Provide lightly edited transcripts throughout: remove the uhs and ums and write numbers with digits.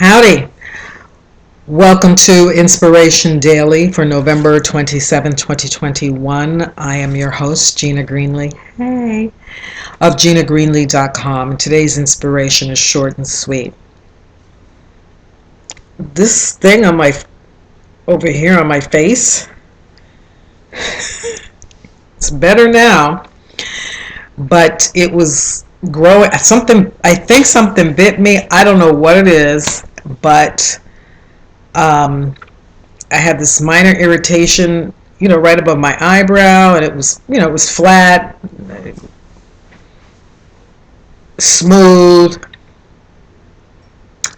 Howdy. Welcome to Inspiration Daily for November 27, 2021. I am your host, Gina Greenlee. Hey. Of GinaGreenlee.com. Today's inspiration is short and sweet. This thing over here on my face, it's better now, but it was growing. I think something bit me. I don't know what it is, but I had this minor irritation, right above my eyebrow, and it was flat, smooth,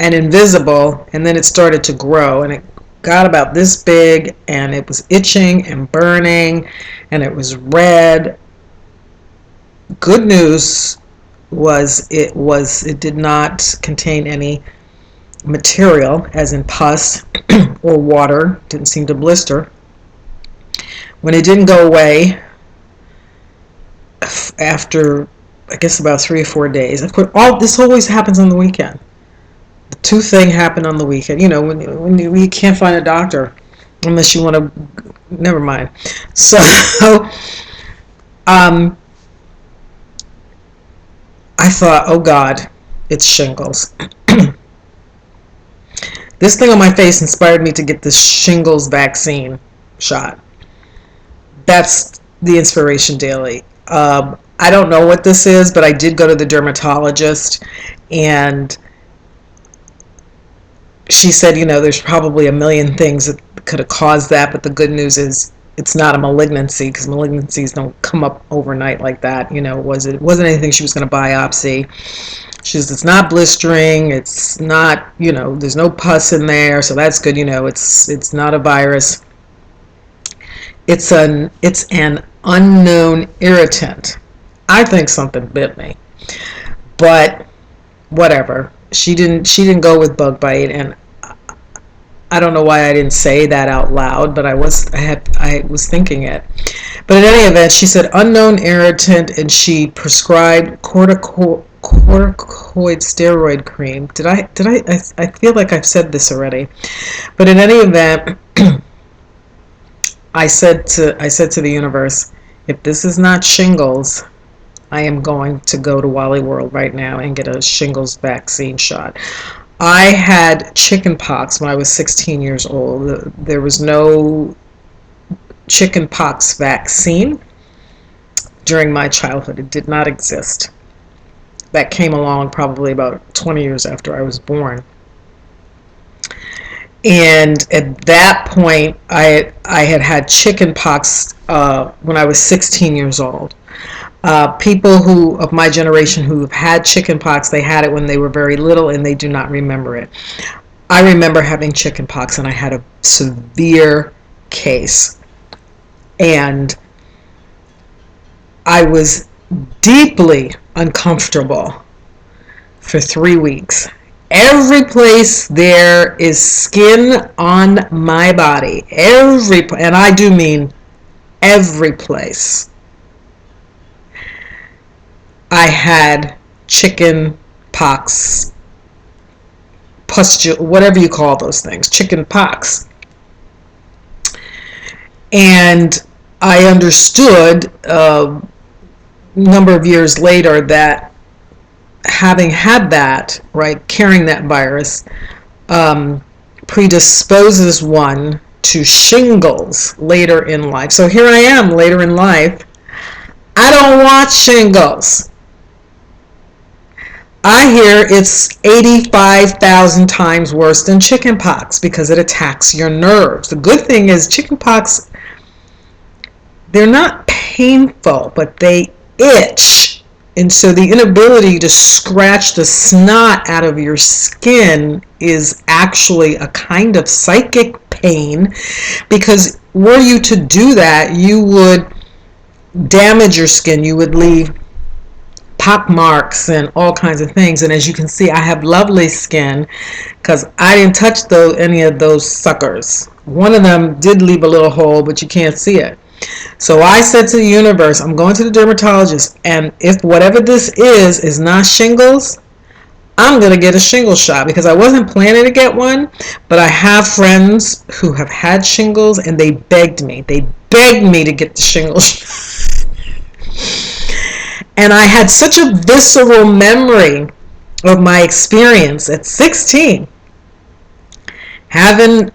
and invisible, and then it started to grow, and it got about this big, and it was itching and burning, and it was red. Good news was it did not contain any material, as in pus or water. Didn't seem to blister. When it didn't go away after, I guess, about 3 or 4 days. Of course, all this always happens on the weekend. The tooth thing happened on the weekend. When you can't find a doctor unless you want to. Never mind. So, I thought, oh God, it's shingles. This thing on my face inspired me to get the shingles vaccine shot. That's the Inspiration Daily. I don't know what this is, but I did go to the dermatologist, and she said, there's probably a million things that could have caused that, but the good news is it's not a malignancy, because malignancies don't come up overnight like that. It wasn't anything she was going to biopsy. She says it's not blistering, it's not, there's no pus in there, so that's good. It's not a virus. It's an unknown irritant. I think something bit me, but whatever. She didn't go with bug bite, and I don't know why I didn't say that out loud, but I was thinking it. But in any event, she said unknown irritant, and she prescribed corticoid steroid cream. I feel like I've said this already. But in any event, I said to the universe, if this is not shingles, I am going to go to Wally World right now and get a shingles vaccine shot. I had chicken pox when I was 16 years old. There was no chicken pox vaccine during my childhood. It did not exist. That came along probably about 20 years after I was born. And at that point, I had chicken pox when I was 16 years old. People of my generation who have had chicken pox, they had it when they were very little, and they do not remember it. I remember having chicken pox, and I had a severe case. And I was deeply uncomfortable for 3 weeks. Every place there is skin on my body, and I do mean every place, I had chicken pox, pustule, whatever you call those things, chicken pox. And I understood a number of years later that having had that, right, carrying that virus, predisposes one to shingles later in life. So here I am later in life. I don't want shingles. I hear it's 85,000 times worse than chicken pox because it attacks your nerves. The good thing is chicken pox, they're not painful, but they itch. And so the inability to scratch the snot out of your skin is actually a kind of psychic pain, because were you to do that, you would damage your skin. You would leave pock marks and all kinds of things. And as you can see, I have lovely skin because I didn't touch any of those suckers. One of them did leave a little hole, but you can't see it. So I said to the universe, I'm going to the dermatologist, and if whatever this is not shingles, I'm going to get a shingles shot because I wasn't planning to get one, but I have friends who have had shingles and they begged me. They begged me to get the shingles shot. And I had such a visceral memory of my experience at 16 having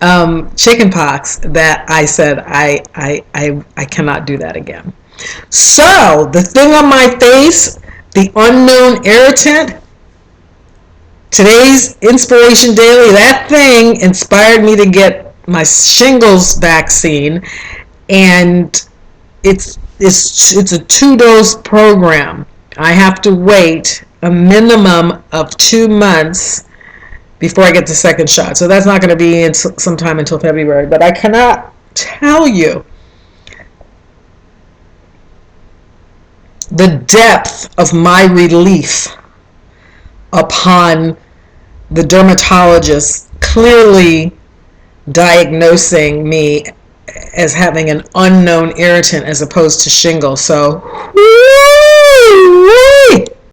chicken pox that I said I cannot do that again. So the thing on my face, the unknown irritant, today's Inspiration Daily, that thing inspired me to get my shingles vaccine, and it's a 2-dose program. I have to wait a minimum of 2 months before I get the second shot. So that's not going to be sometime until February. But I cannot tell you the depth of my relief upon the dermatologist clearly diagnosing me as having an unknown irritant as opposed to shingles. So, woo-wee!